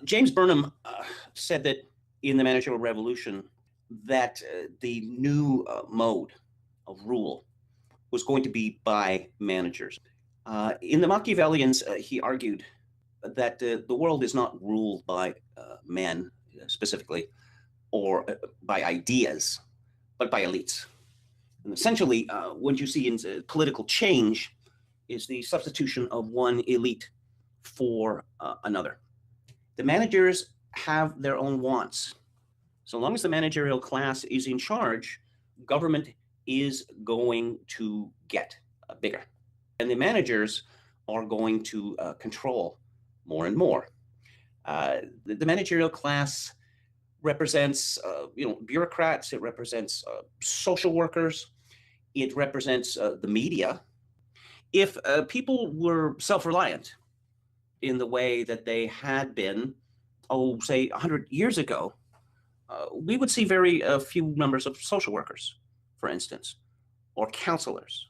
James Burnham said that in the managerial revolution that the new mode of rule was going to be by managers. In the Machiavellians, he argued that the world is not ruled by men specifically or by ideas, but by elites. And essentially, what you see in political change is the substitution of one elite for another. The managers have their own wants. So long as the managerial class is in charge, government is going to get bigger. And the managers are going to control more and more. The managerial class represents bureaucrats, it represents social workers, it represents the media. If people were self-reliant in the way that they had been, say 100 years ago, we would see very few numbers of social workers, for instance, or counselors,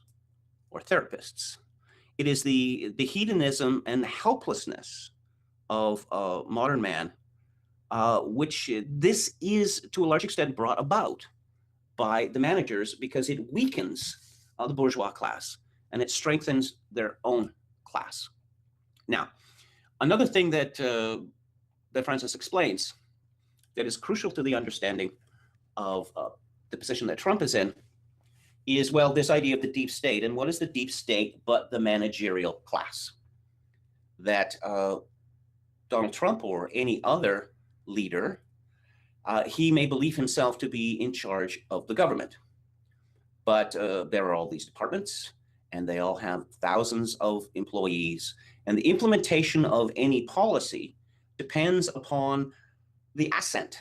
or therapists. It is the hedonism and helplessness of modern man, which this is to a large extent brought about by the managers because it weakens the bourgeois class and it strengthens their own class. Now, another thing that Francis explains that is crucial to the understanding of the position that Trump is in is, well, this idea of the deep state. And what is the deep state but the managerial class? That Donald Trump or any other leader, he may believe himself to be in charge of the government. But there are all these departments, and they all have thousands of employees. And the implementation of any policy depends upon the assent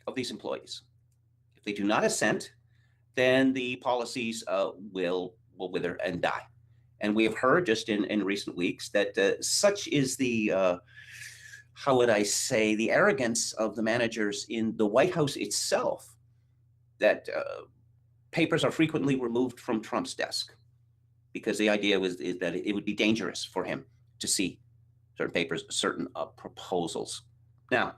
of these employees. If they do not assent, then the policies will wither and die. And we have heard just in recent weeks that such is the, how would I say, the arrogance of the managers in the White House itself, that papers are frequently removed from Trump's desk because the idea is that it would be dangerous for him to see certain papers, certain proposals. Now,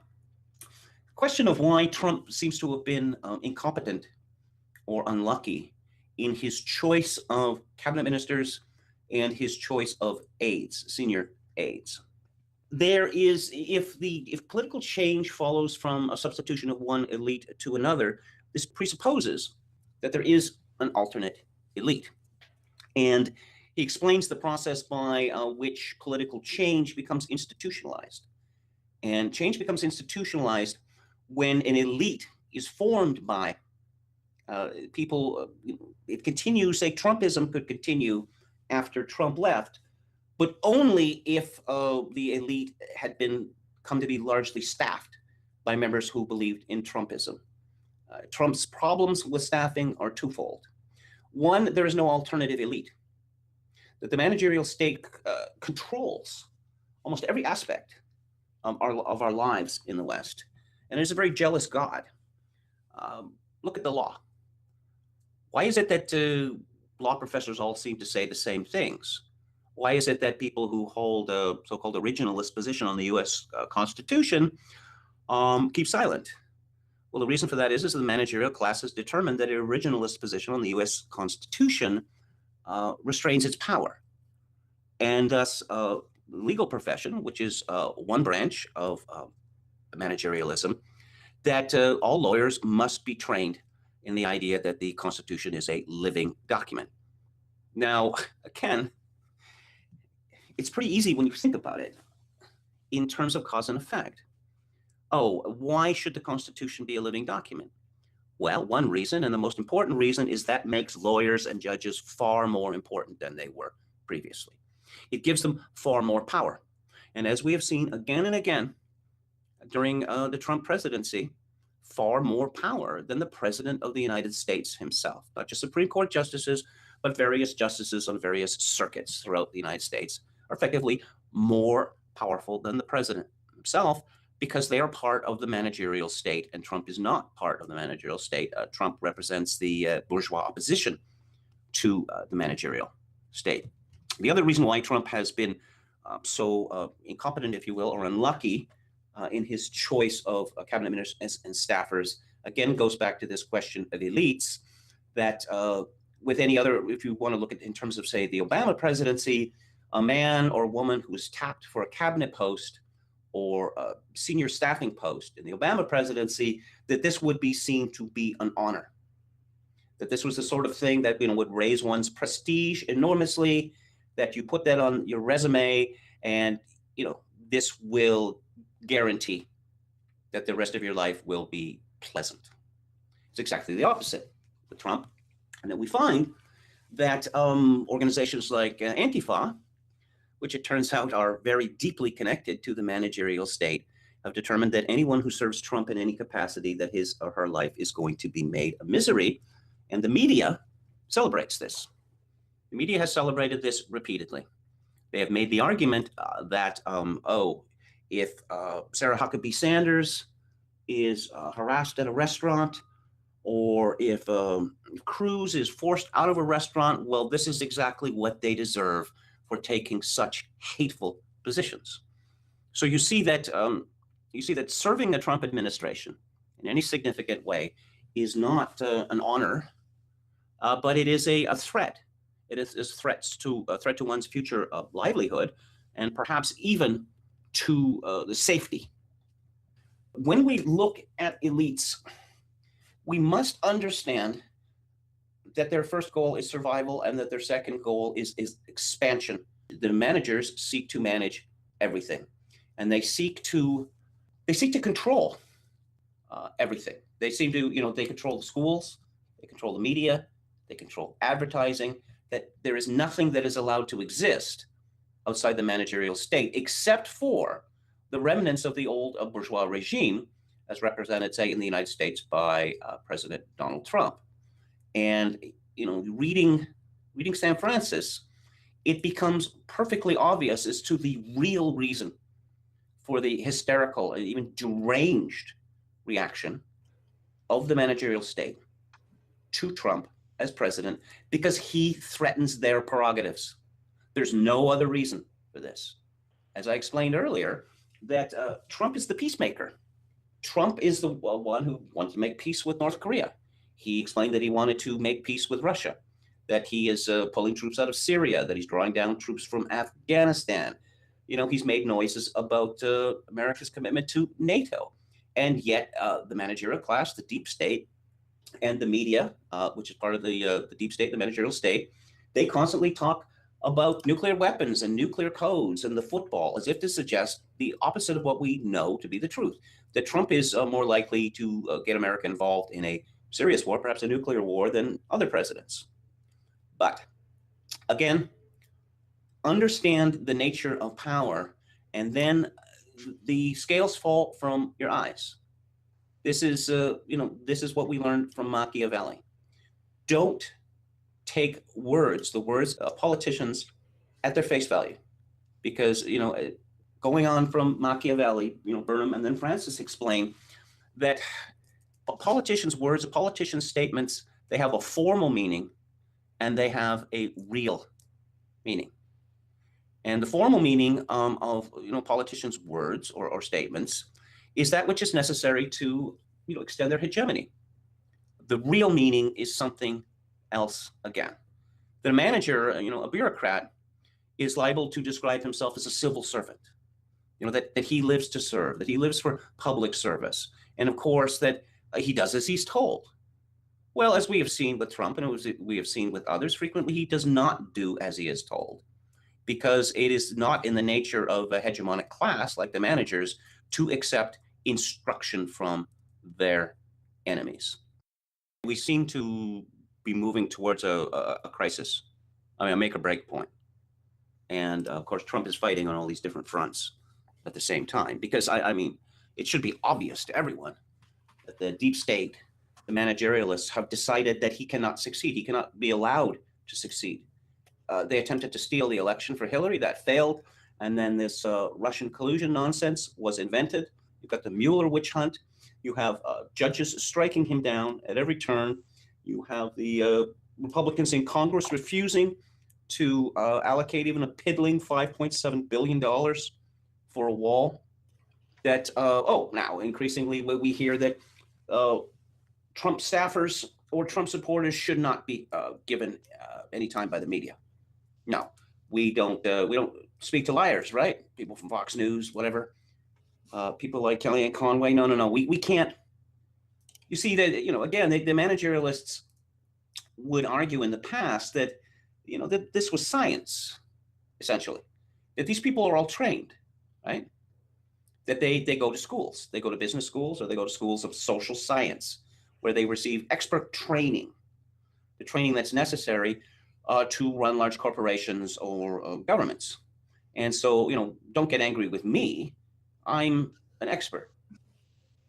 question of why Trump seems to have been incompetent or unlucky in his choice of cabinet ministers and his choice of aides, senior aides. There is, if political change follows from a substitution of one elite to another, this presupposes that there is an alternate elite. And he explains the process by which political change becomes institutionalized. And change becomes institutionalized when an elite is formed by people. It continues, say Trumpism could continue after Trump left, but only if the elite had come to be largely staffed by members who believed in Trumpism. Trump's problems with staffing are twofold. One, there is no alternative elite. That the managerial state controls almost every aspect of our lives in the West. And there's a very jealous God. Look at the law. Why is it that law professors all seem to say the same things? Why is it that people who hold a so-called originalist position on the U.S. Constitution keep silent? Well, the reason for that is the managerial class has determined that an originalist position on the U.S. Constitution restrains its power. And thus, the legal profession, which is one branch of managerialism, that all lawyers must be trained in the idea that the Constitution is a living document. Now, again, it's pretty easy when you think about it in terms of cause and effect. Oh, why should the Constitution be a living document? Well, one reason, and the most important reason, is that makes lawyers and judges far more important than they were previously. It gives them far more power. And as we have seen again and again during the Trump presidency, far more power than the President of the United States himself. Not just Supreme Court justices, but various justices on various circuits throughout the United States are effectively more powerful than the President himself because they are part of the managerial state, and Trump is not part of the managerial state. Trump represents the bourgeois opposition to the managerial state. The other reason why Trump has been so incompetent, if you will, or unlucky in his choice of cabinet ministers and staffers. Again, goes back to this question of elites that with any other, if you want to look at in terms of, say, the Obama presidency, a man or woman who was tapped for a cabinet post or a senior staffing post in the Obama presidency, that this would be seen to be an honor, that this was the sort of thing that would raise one's prestige enormously, that you put that on your resume, and this will guarantee that the rest of your life will be pleasant. It's exactly the opposite with Trump, and then we find that organizations like Antifa, which it turns out are very deeply connected to the managerial state, have determined that anyone who serves Trump in any capacity, that his or her life is going to be made a misery. And the media celebrates this. The media has celebrated this repeatedly. They have made the argument that, if Sarah Huckabee Sanders is harassed at a restaurant, or if Cruz is forced out of a restaurant, well, this is exactly what they deserve for taking such hateful positions. So you see that serving the Trump administration in any significant way is not an honor, but it is a threat. It is a threat to one's future livelihood, and perhaps even to the safety. When we look at elites, we must understand that their first goal is survival and that their second goal is expansion. The managers seek to manage everything, and they seek to control everything. They seem to, they control the schools, they control the media, they control advertising, that there is nothing that is allowed to exist outside the managerial state, except for the remnants of the old bourgeois regime, as represented, say, in the United States by President Donald Trump. And, reading San Francis, it becomes perfectly obvious as to the real reason for the hysterical and even deranged reaction of the managerial state to Trump as president, because he threatens their prerogatives. There's no other reason for this. As I explained earlier, that Trump is the peacemaker. Trump is the one who wants to make peace with North Korea. He explained that he wanted to make peace with Russia, that he is pulling troops out of Syria, that he's drawing down troops from Afghanistan. He's made noises about America's commitment to NATO. And yet the managerial class, the deep state, and the media, which is part of the deep state, the managerial state, they constantly talk about nuclear weapons and nuclear codes and the football, as if to suggest the opposite of what we know to be the truth, that Trump is more likely to get America involved in a serious war, perhaps a nuclear war, than other presidents. But again, understand the nature of power, and then the scales fall from your eyes. This is what we learned from Machiavelli. Don't take the words of politicians at their face value, because going on from Machiavelli, Burnham and then Francis explain that politicians' words, politicians' statements, they have a formal meaning and they have a real meaning. And the formal meaning of politicians' words or statements is that which is necessary to extend their hegemony. The real meaning is something else again. The manager, a bureaucrat, is liable to describe himself as a civil servant. That he lives to serve, that he lives for public service, and of course that he does as he's told. Well, as we have seen with Trump, and we have seen with others, frequently he does not do as he is told, because it is not in the nature of a hegemonic class like the managers to accept instruction from their enemies. We seem to be moving towards a crisis, a make or break point. And of course, Trump is fighting on all these different fronts at the same time, because it should be obvious to everyone that the deep state, the managerialists, have decided that he cannot succeed. He cannot be allowed to succeed. They attempted to steal the election for Hillary. That failed. And then this Russian collusion nonsense was invented. You've got the Mueller witch hunt. You have judges striking him down at every turn. You have the Republicans in Congress refusing to allocate even a piddling $5.7 billion for a wall. that, now increasingly we hear that Trump staffers or Trump supporters should not be given any time by the media. No, we don't speak to liars, right? People from Fox News, whatever. People like Kellyanne Conway. No. We can't. You see that, again, the managerialists would argue in the past that, that this was science, essentially, that these people are all trained, right? That they go to schools, they go to business schools, or they go to schools of social science, where they receive expert training, the training that's necessary to run large corporations or governments. And so, don't get angry with me. I'm an expert.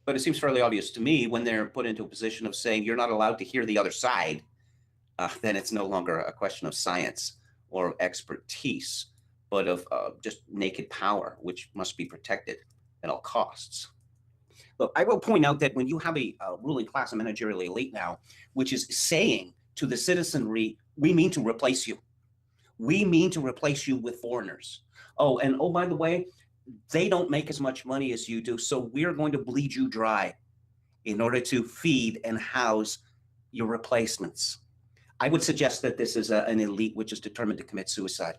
But it seems fairly obvious to me when they're put into a position of saying you're not allowed to hear the other side, then it's no longer a question of science or expertise, but of just naked power, which must be protected at all costs. Look, I will point out that when you have a ruling class, a managerial elite now, which is saying to the citizenry, we mean to replace you. We mean to replace you with foreigners. Oh, and by the way, they don't make as much money as you do, so we're going to bleed you dry in order to feed and house your replacements. I would suggest that this is an elite which is determined to commit suicide.